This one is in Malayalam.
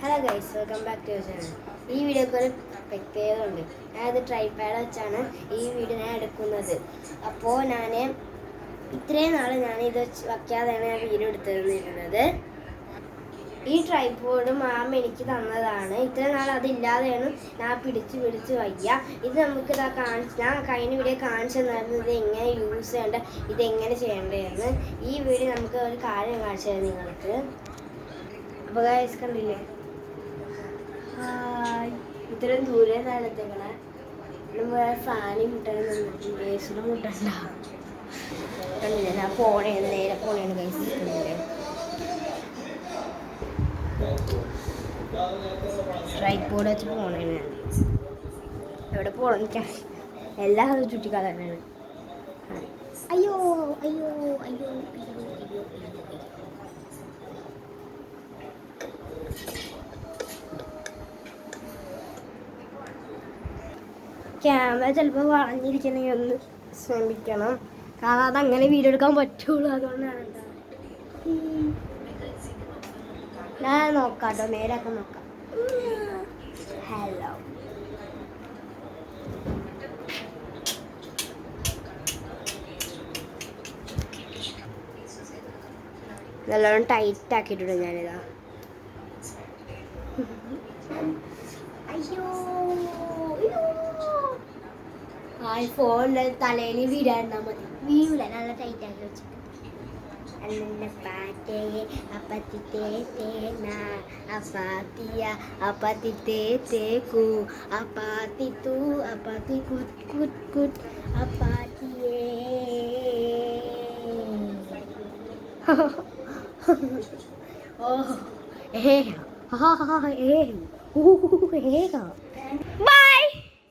Hello guys, welcome back to channel. ഈ വീഡിയോക്ക് ഒരു പ്രത്യേകത ഉണ്ട്. ഞാനത് ട്രൈപാഡ് വെച്ചാണ് ഈ വീഡിയോ ഞാൻ എടുക്കുന്നത്. അപ്പോൾ ഞാൻ ഇത്രയും നാൾ ഇത് വയ്ക്കാതെയാണ് ഞാൻ വീഡിയോ എടുത്തിരുന്നത്. ഈ ട്രൈപോഡ് മാം എനിക്ക് തന്നതാണ്. ഇത്രയും നാൾ അതില്ലാതെയാണ് ഞാൻ പിടിച്ച് വയ്യ. ഇത് നമുക്ക് ഞാൻ കഴിഞ്ഞ വീഡിയോ കാണിച്ചു തന്നത് ഇത് എങ്ങനെ യൂസ് ചെയ്യേണ്ട, ഇതെങ്ങനെ ചെയ്യേണ്ടതെന്ന്. ഈ വീഡിയോ നമുക്ക് ഒരു കാര്യം കാണിച്ചു തരാം നിങ്ങൾക്ക്. അപ്പോൾ ഗൈസ് കണ്ടില്ലേ, ഇത്രയും ദൂരെ നടത്തേക്കണേ. വേറെ ഫാനും മുട്ടനുണ്ട്, ഗ്യാസിലും മുട്ടണ്ട. കണ്ടില്ലേ, ഞാൻ നേരെ പോണേണ് ഗൈസ്. കണ്ടില്ലേ, ട്രൈപോഡ് വെച്ച് പോണേണ്. എവിടെ പോകണം എല്ലാവരും ചുറ്റിക്കാലാണ്. അയ്യോ അയ്യോ അയ്യോ അയ്യോ അയ്യോ അയ്യോ. ക്യാമറ ചിലപ്പോൾ വളഞ്ഞിരിക്കണമെങ്കിൽ ഒന്ന് ശ്രമിക്കണം, കാരണം അതങ്ങനെ വീഡിയോ എടുക്കാൻ പറ്റുള്ളൂ. അതുകൊണ്ടാണ് ഞാൻ നോക്കാം കേട്ടോ, നേരൊക്കെ നോക്കാം. ഹലോ, നല്ലോണം ടൈറ്റ് ആക്കിയിട്ടുണ്ട് ഞാനിതാ. അയ്യോ ഫോണിൻ്റെ തലയിൽ വീടാണ്ടാ മതി, വീടില്ല, നല്ല ടൈറ്റ് ആക്കി വെച്ചിട്ട്. Bye.